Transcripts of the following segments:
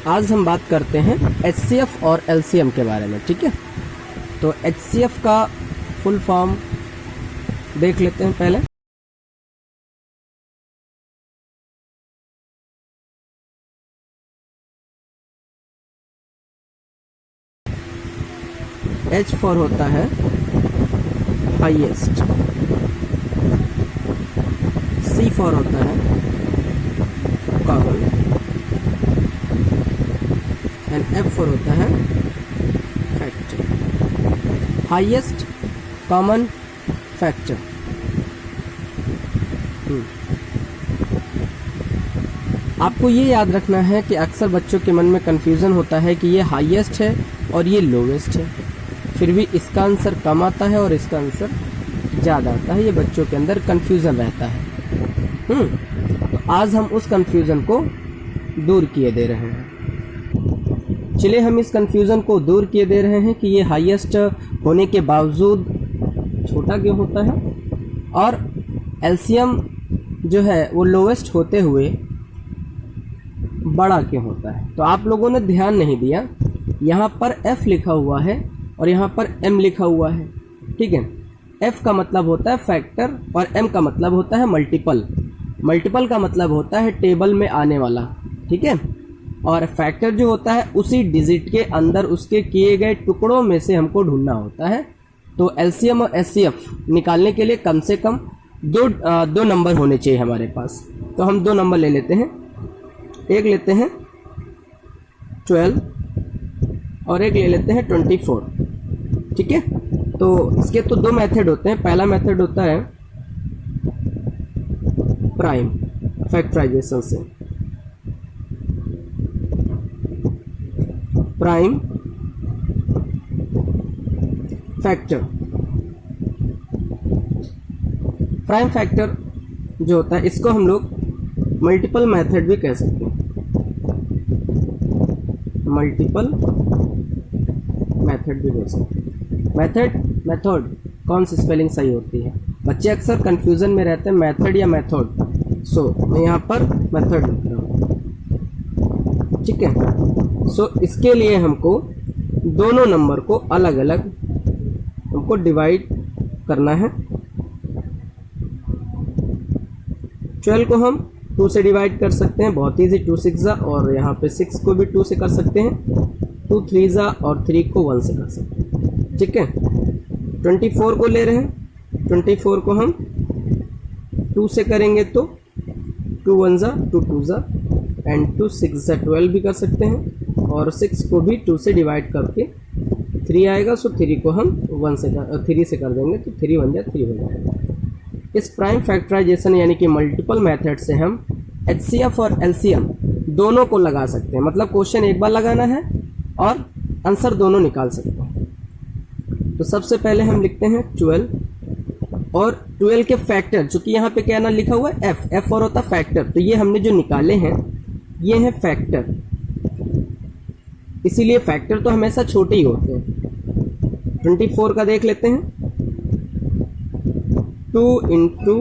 आज हम बात करते हैं HCF और LCM के बारे में, ठीक है। तो HCF का फुल फॉर्म देख लेते हैं पहले। H फॉर होता है हाईएस्ट, C फॉर होता है कॉमन, एंड F फॉर होता है फैक्टर। Highest, common, factor. आपको ये याद रखना है कि अक्सर बच्चों के मन में कन्फ्यूज़न होता है कि ये हाईएस्ट है और ये लोवेस्ट है, फिर भी इसका आंसर कम आता है और इसका आंसर ज़्यादा आता है। ये बच्चों के अंदर कन्फ्यूज़न रहता है। तो आज हम उस कन्फ्यूज़न को दूर किए दे रहे हैं। चलिए हम इस कन्फ्यूज़न को दूर किए दे रहे हैं कि ये हाईएस्ट होने के बावजूद छोटा क्यों होता है और एलसीएम जो है वो लोवेस्ट होते हुए बड़ा क्यों होता है। तो आप लोगों ने ध्यान नहीं दिया, यहाँ पर F लिखा हुआ है और यहाँ पर M लिखा हुआ है, ठीक है। F का मतलब होता है फैक्टर और M का मतलब होता है मल्टीपल। मल्टीपल का मतलब होता है टेबल में आने वाला, ठीक है। और फैक्टर जो होता है उसी डिजिट के अंदर उसके किए गए टुकड़ों में से हमको ढूंढना होता है। तो एलसीएम और एचसीएफ निकालने के लिए कम से कम दो नंबर होने चाहिए हमारे पास। तो हम दो नंबर ले लेते हैं, एक लेते हैं 12 और एक ले लेते हैं 24, ठीक है। तो इसके तो दो मेथड होते हैं। पहला मेथड होता है प्राइम फैक्टराइजेशन से, प्राइम फैक्टर। प्राइम फैक्टर जो होता है इसको हम लोग मल्टीपल मेथड भी कह सकते हैं। मल्टीपल मेथड भी बोल सकते हैं। मेथड कौन सी स्पेलिंग सही होती है? बच्चे अक्सर कंफ्यूजन में रहते हैं मेथड या मेथड। मैं यहाँ पर मेथड लिख रहा हूँ, ठीक है। इसके लिए हमको दोनों नंबर को अलग अलग हमको डिवाइड करना है। 12 को हम 2 से डिवाइड कर सकते हैं, बहुत ईजी, 2 6 और यहाँ पे 6 को भी 2 से कर सकते हैं, 2 3 और 3 को 1 से कर सकते हैं, ठीक है। 24 को ले रहे हैं, 24 को हम 2 से करेंगे तो 2 1 2 2 एंड 2 6 12 भी कर सकते हैं। और 6 को भी 2 से डिवाइड करके 3 आएगा, 3 को हम 3 से कर देंगे तो 3 1 3 हो जाएगा। इस प्राइम फैक्टराइजेशन यानी कि मल्टीपल मेथड से हम HCF और LCM दोनों को लगा सकते हैं। मतलब क्वेश्चन एक बार लगाना है और आंसर दोनों निकाल सकते हैं। तो सबसे पहले हम लिखते हैं 12 और 12 के फैक्टर, चूंकि यहाँ पे क्या ना लिखा हुआ है F और होता फैक्टर, तो ये हमने जो निकाले हैं ये है फैक्टर, इसीलिए फैक्टर तो हमेशा छोटे ही होते हैं। 24 का देख लेते हैं, 2 इंटू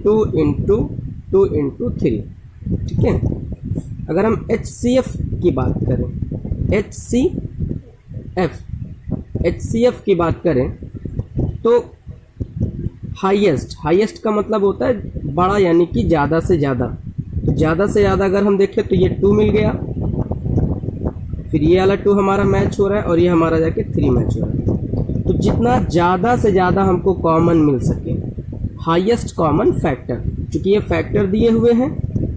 2 इंटू 2 इंटू 3, ठीक है। अगर हम HCF की बात करें, HCF की बात करें तो हाईएस्ट का मतलब होता है बड़ा यानी कि ज़्यादा से ज़्यादा। तो ज़्यादा से ज़्यादा अगर हम देखें तो ये 2 मिल गया, फिर ये वाला 2 हमारा मैच हो रहा है और ये हमारा जाके 3 मैच हो रहा है। तो जितना ज़्यादा से ज़्यादा हमको कॉमन मिल सके, हाईएस्ट कॉमन फैक्टर, क्योंकि ये फैक्टर दिए हुए हैं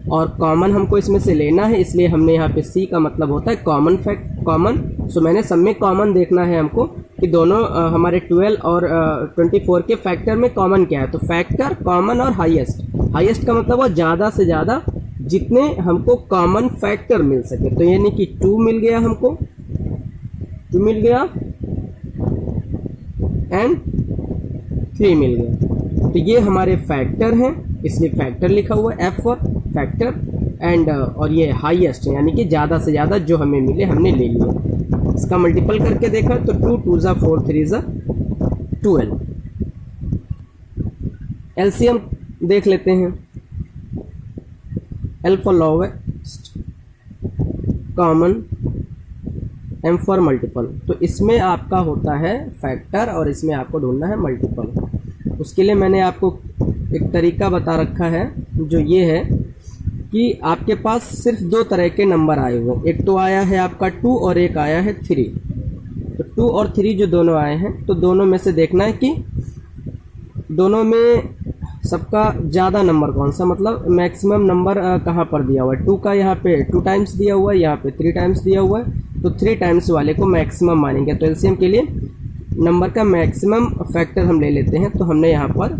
और कॉमन हमको इसमें से लेना है, इसलिए हमने यहाँ पे C का मतलब होता है कॉमन। सो मैंने सब में कॉमन देखना है हमको कि दोनों हमारे 12 और 24 के फैक्टर में कॉमन क्या है। तो फैक्टर, कॉमन और हाईएस्ट का मतलब वो ज़्यादा से ज़्यादा जितने हमको कॉमन फैक्टर मिल सके। तो यानी कि 2 मिल गया हमको, 2 मिल गया एंड 3 मिल गया। तो ये हमारे फैक्टर हैं, इसलिए फैक्टर लिखा हुआ है, F फॉर फैक्टर एंड और ये हाईएस्ट है यानी कि ज़्यादा से ज़्यादा जो हमें मिले हमने ले लिया। इसका मल्टीपल करके देखा तो 2 2 4 3 12। एलसीएम देख लेते हैं। L for lowest, common, M for multiple. तो इसमें आपका होता है फैक्टर और इसमें आपको ढूंढना है मल्टीपल। उसके लिए मैंने आपको एक तरीका बता रखा है, जो ये है कि आपके पास सिर्फ दो तरह के नंबर आए हुए हैं। एक तो आया है आपका 2 और एक आया है 3। तो 2 और 3 जो दोनों आए हैं, तो दोनों में से देखना है कि दोनों में सबका ज़्यादा नंबर कौन सा, मतलब मैक्सिमम नंबर कहाँ पर दिया हुआ है। 2 का यहाँ पे 2 टाइम्स दिया हुआ है, यहाँ पे 3 टाइम्स दिया हुआ है, तो 3 टाइम्स वाले को मैक्सिमम मानेंगे। तो एलसीएम के लिए नंबर का मैक्सिमम फैक्टर हम ले लेते हैं। तो हमने यहाँ पर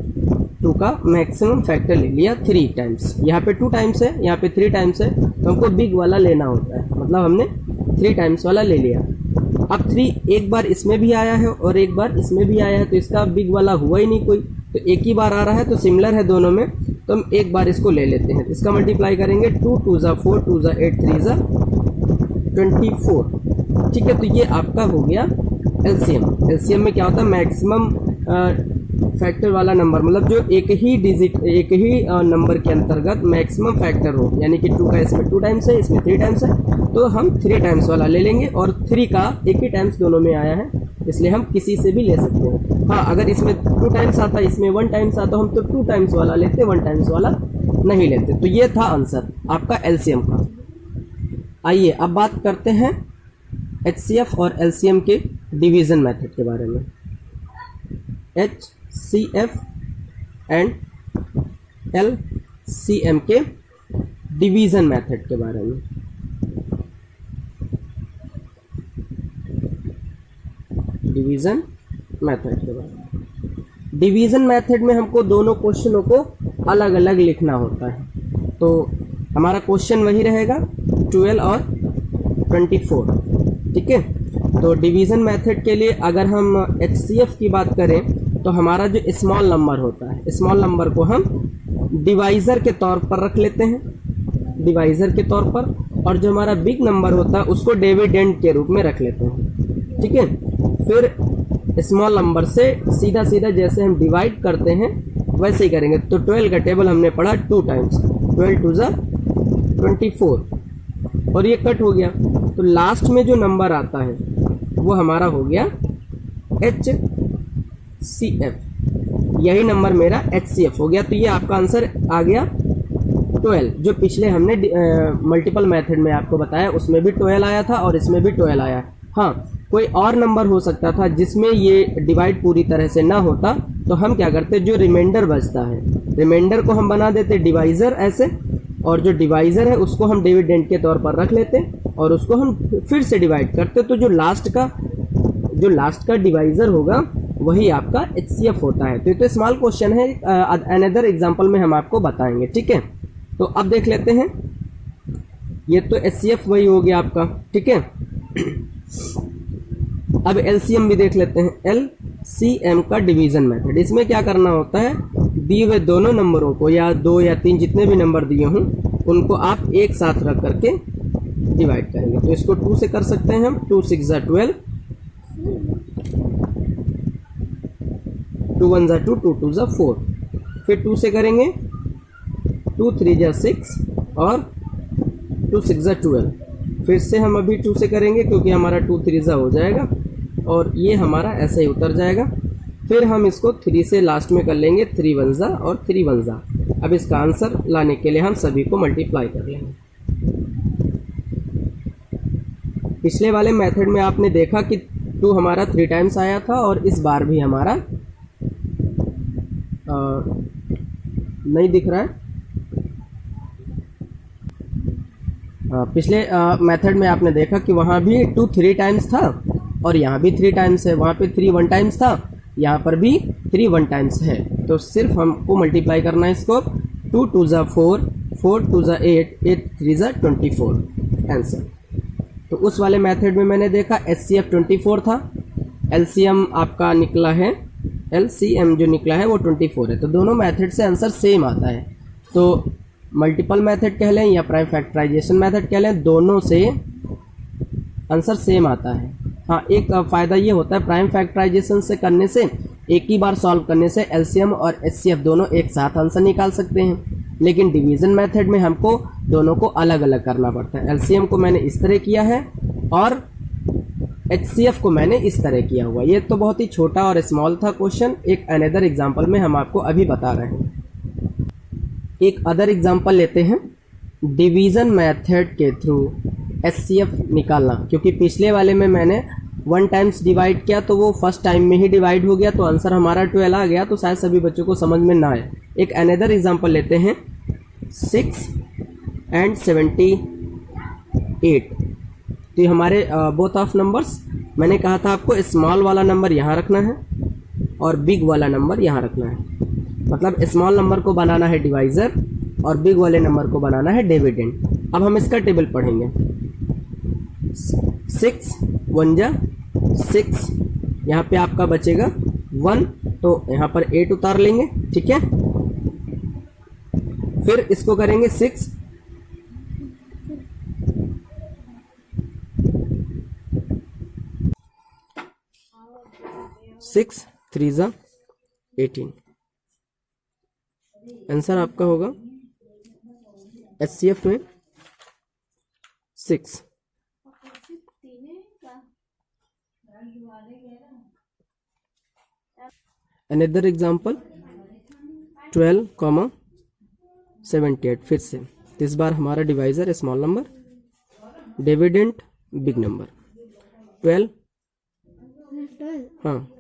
2 का मैक्सिमम फैक्टर ले लिया 3 टाइम्स। यहाँ पे 2 टाइम्स है, यहाँ पे 3 टाइम्स है, तो हमको बिग वाला लेना होता है, मतलब हमने 3 टाइम्स वाला ले लिया। अब 3 एक बार इसमें भी आया है और एक बार इसमें भी आया है, तो इसका बिग वाला हुआ ही नहीं कोई, तो एक ही बार आ रहा है, तो सिमिलर है दोनों में, तो हम एक बार इसको ले लेते हैं। इसका मल्टीप्लाई करेंगे 2 2 ज़ा 4, 2 ज़ा 8, 3 ज़ा 24। ठीक है, तो ये आपका हो गया एलसीएम। एलसीएम में क्या होता है, मैक्सिमम फैक्टर वाला नंबर, मतलब जो एक ही डिजिट, एक ही नंबर के अंतर्गत मैक्सिमम फैक्टर हो, यानी कि 2 का इसमें 2 टाइम्स है, इसमें 3 टाइम्स है, तो हम 3 टाइम्स वाला ले लेंगे। और 3 का एक ही टाइम्स दोनों में आया है, इसलिए हम किसी से भी ले सकते हैं। हाँ, अगर इसमें 2 टाइम्स आता, इसमें 1 टाइम्स आता, हम तो 2 टाइम्स वाला लेते, 1 टाइम्स वाला नहीं लेते। तो ये था आंसर आपका एलसीएम का। आइए अब बात करते हैं एचसीएफ और एलसीएम के डिवीज़न मेथड के बारे में। एचसीएफ एंड एलसीएम के डिवीज़न मेथड के बारे में। डिवीज़न मेथड के बारे में। डिवीज़न मेथड में हमको दोनों क्वेश्चनों को अलग अलग लिखना होता है। तो हमारा क्वेश्चन वही रहेगा 12 और 24। ठीक है, तो डिवीज़न मेथड के लिए अगर हम एचसीएफ की बात करें, तो हमारा जो स्मॉल नंबर होता है, स्मॉल नंबर को हम डिवाइज़र के तौर पर रख लेते हैं, डिवाइज़र के तौर पर, और जो हमारा बिग नंबर होता है उसको डिविडेंड के रूप में रख लेते हैं। ठीक है, फिर स्मॉल नंबर से सीधा सीधा जैसे हम डिवाइड करते हैं वैसे ही करेंगे। तो 12 का टेबल हमने पढ़ा 2 टाइम्स, 12 2 ज़ा 24, और ये कट हो गया। तो लास्ट में जो नंबर आता है वो हमारा हो गया HCF, यही नंबर मेरा HCF हो गया। तो ये आपका आंसर आ गया 12, जो पिछले हमने मल्टीपल मेथड में आपको बताया, उसमें भी 12 आया था और इसमें भी 12 आया। हाँ, कोई और नंबर हो सकता था जिसमें ये डिवाइड पूरी तरह से ना होता, तो हम क्या करते, जो रिमाइंडर बचता है, रिमाइंडर को हम बना देते डिवाइज़र ऐसे, और जो डिवाइज़र है उसको हम डिविडेंड के तौर पर रख लेते और उसको हम फिर से डिवाइड करते। तो जो लास्ट का डिवाइज़र होगा वही आपका HCF होता है। तो ये तो स्मॉल क्वेश्चन है, अनदर एग्जांपल में हम आपको बताएंगे। ठीक है, तो अब देख लेते हैं, ये तो HCF वही हो गया आपका। ठीक है, अब LCM भी देख लेते हैं, LCM का डिवीज़न मेथड। इसमें क्या करना होता है, दिए हुए दोनों नंबरों को, या 2 या 3 जितने भी नंबर दिए हों, उनको आप एक साथ रख करके डिवाइड करेंगे। तो इसको 2 से कर सकते हैं हम, 2 6 ज़ा 12, 2 1 ज़ा 2, 2 2 ज़ा 4, फिर 2 से करेंगे 2 3 ज़ा 6 और 2 6 ज़ा 12, फिर से हम अभी 2 से करेंगे क्योंकि हमारा 2 3 ज़ा हो जाएगा और ये हमारा ऐसे ही उतर जाएगा। फिर हम इसको 3 से लास्ट में कर लेंगे, 3 1 ज़ा और 3 1 ज़ा। अब इसका आंसर लाने के लिए हम सभी को मल्टीप्लाई कर लेंगे। पिछले वाले मेथड में आपने देखा कि 2 हमारा 3 टाइम्स आया था और इस बार भी हमारा नहीं दिख रहा है। पिछले मेथड में आपने देखा कि वहाँ भी 2 3 टाइम्स था और यहाँ भी 3 टाइम्स है, वहाँ पे 3 1 टाइम्स था, यहाँ पर भी 3 1 टाइम्स है। तो सिर्फ हमको मल्टीप्लाई करना है इसको, 2 2 ज़ा 4, 4 2 ज़ा 8, 8 3 ज़ा 24 आंसर। तो उस वाले मेथड में मैंने देखा HCF 24 था, LCM आपका निकला है, LCM जो निकला है वो 24 है। तो दोनों मेथड से आंसर सेम आता है। तो मल्टीपल मेथड कह लें या प्राइम फैक्टराइजेशन मेथड कह लें, दोनों से आंसर सेम आता है। हाँ, एक फ़ायदा ये होता है प्राइम फैक्टराइजेशन से करने से, एक ही बार सॉल्व करने से LCM और HCF दोनों एक साथ आंसर निकाल सकते हैं। लेकिन डिवीजन मेथड में हमको दोनों को अलग अलग करना पड़ता है। एलसीएम को मैंने इस तरह किया है और एचसीएफ को मैंने इस तरह किया हुआ। ये तो बहुत ही छोटा और स्मॉल था क्वेश्चन। एक अनदर एग्जांपल में हम आपको अभी बता रहे हैं। एक अदर एग्जांपल लेते हैं, डिवीजन मेथड के थ्रू एचसीएफ निकालना। क्योंकि पिछले वाले में मैंने 1 टाइम्स डिवाइड किया तो वो फर्स्ट टाइम में ही डिवाइड हो गया, तो आंसर हमारा 12 आ गया, तो शायद सभी बच्चों को समझ में ना आए। एक अनदर एग्जांपल लेते हैं, 6 and 78। तो ये हमारे बोथ ऑफ नंबर्स, मैंने कहा था आपको स्मॉल वाला नंबर यहाँ रखना है और बिग वाला नंबर यहाँ रखना है। मतलब स्मॉल नंबर को बनाना है डिवाइज़र और बिग वाले नंबर को बनाना है डिविडेंड। अब हम इसका टेबल पढ़ेंगे। 6 1 जा 6, यहाँ पे आपका बचेगा 1, तो यहाँ पर 8 उतार लेंगे, ठीक है। फिर इसको करेंगे 6 3 जा 18। आंसर आपका होगा एचसीएफ में 6। Another example 12, 78। फिर से इस बार हमारा divisor small number, dividend big number. 12, हाँ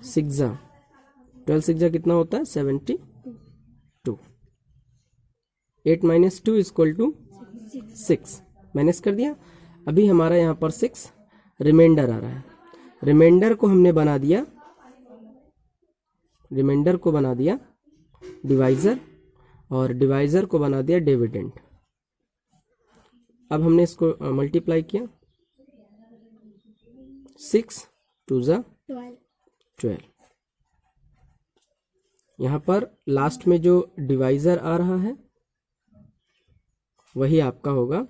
6 जा 12 6 जा कितना होता है 72। 8 - 2 = 6। माइनस कर दिया। अभी हमारा यहाँ पर 6 रिमाइंडर आ रहा है। रिमाइंडर को हमने बना दिया, रिमाइंडर को बना दिया डिवाइजर और डिवाइजर को बना दिया डिविडेंड। अब हमने इसको मल्टीप्लाई किया, 6 2 जा 12। यहाँ पर लास्ट में जो डिवाइजर आ रहा है वही आपका होगा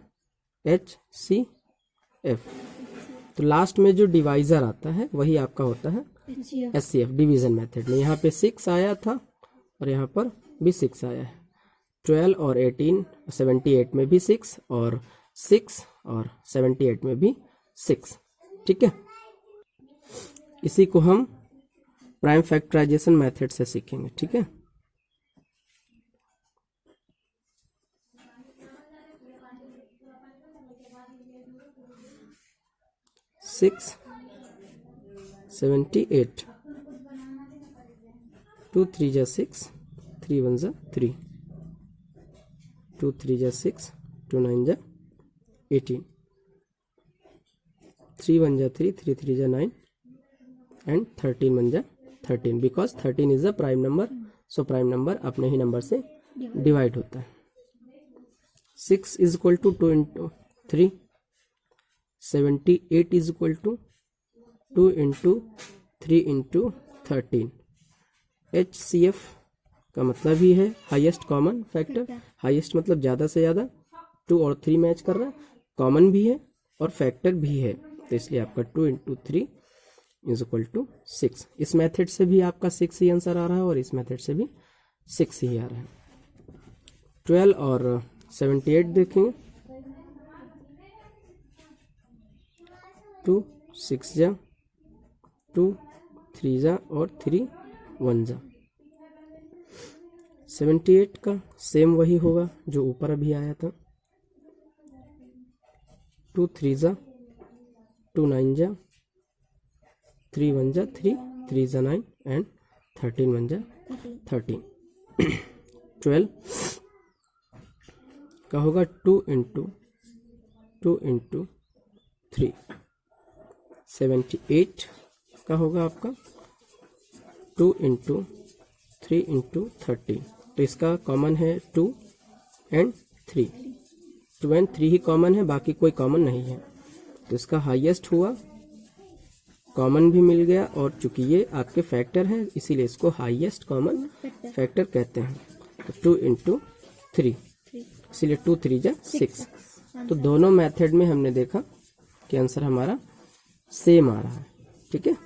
HCF। तो लास्ट में जो डिवाइजर आता है वही आपका होता है HCF डिवीजन मेथड में। यहाँ पे 6 आया था और यहाँ पर भी 6 आया है। 12 और 18 78 में भी 6 और 6 और 78 में भी 6, ठीक है। इसी को हम प्राइम फैक्टराइजेशन मेथड से सीखेंगे, ठीक है। सिक्स 78, 2 3 जा 6, 3 1 जा 3, 2 3 जा 6, 2 9 जा 18, 3 1 जा 3, 3 3 जा 9 and 13 1 जा 13, because 13 is a prime number, so prime number अपने ही नंबर से डिवाइड होता है। 6 is equal to 2 into 3, 78 is equal to 2 into 3 into 13। HCF का मतलब ही है हाईएस्ट कॉमन फैक्टर। हाईएस्ट मतलब ज़्यादा से ज़्यादा, 2 और 3 मैच कर रहा है, कॉमन भी है और फैक्टर भी है, तो इसलिए आपका 2 into 3 इज इक्वल टू 6। इस मेथड से भी आपका 6 ही आंसर आ रहा है और इस मेथड से भी 6 ही आ रहा है। 12 और 78 देखेंगे, 2 6 जा 2 3 जा और 3 1 जा। 78 का सेम वही होगा जो ऊपर अभी आया था, 2 3 जा 2 9 जा 3 1 जा 3, 3 जा 9 एंड 13 1 जा 13। 12 का होगा 2 into 3। 78 का होगा आपका 2 into 3 into 13। तो इसका कॉमन है 2 and 3, 2 and 3 ही कॉमन है, बाकी कोई कॉमन नहीं है, तो इसका हाईएस्ट हुआ, कॉमन भी मिल गया, और चूंकि ये आपके फैक्टर हैं इसीलिए इसको हाईएस्ट कॉमन फैक्टर कहते हैं। तो 2 into 3, इसीलिए 2 3 जा 6। तो दोनों मेथड में हमने देखा कि आंसर हमारा सेम आ रहा है, ठीक है।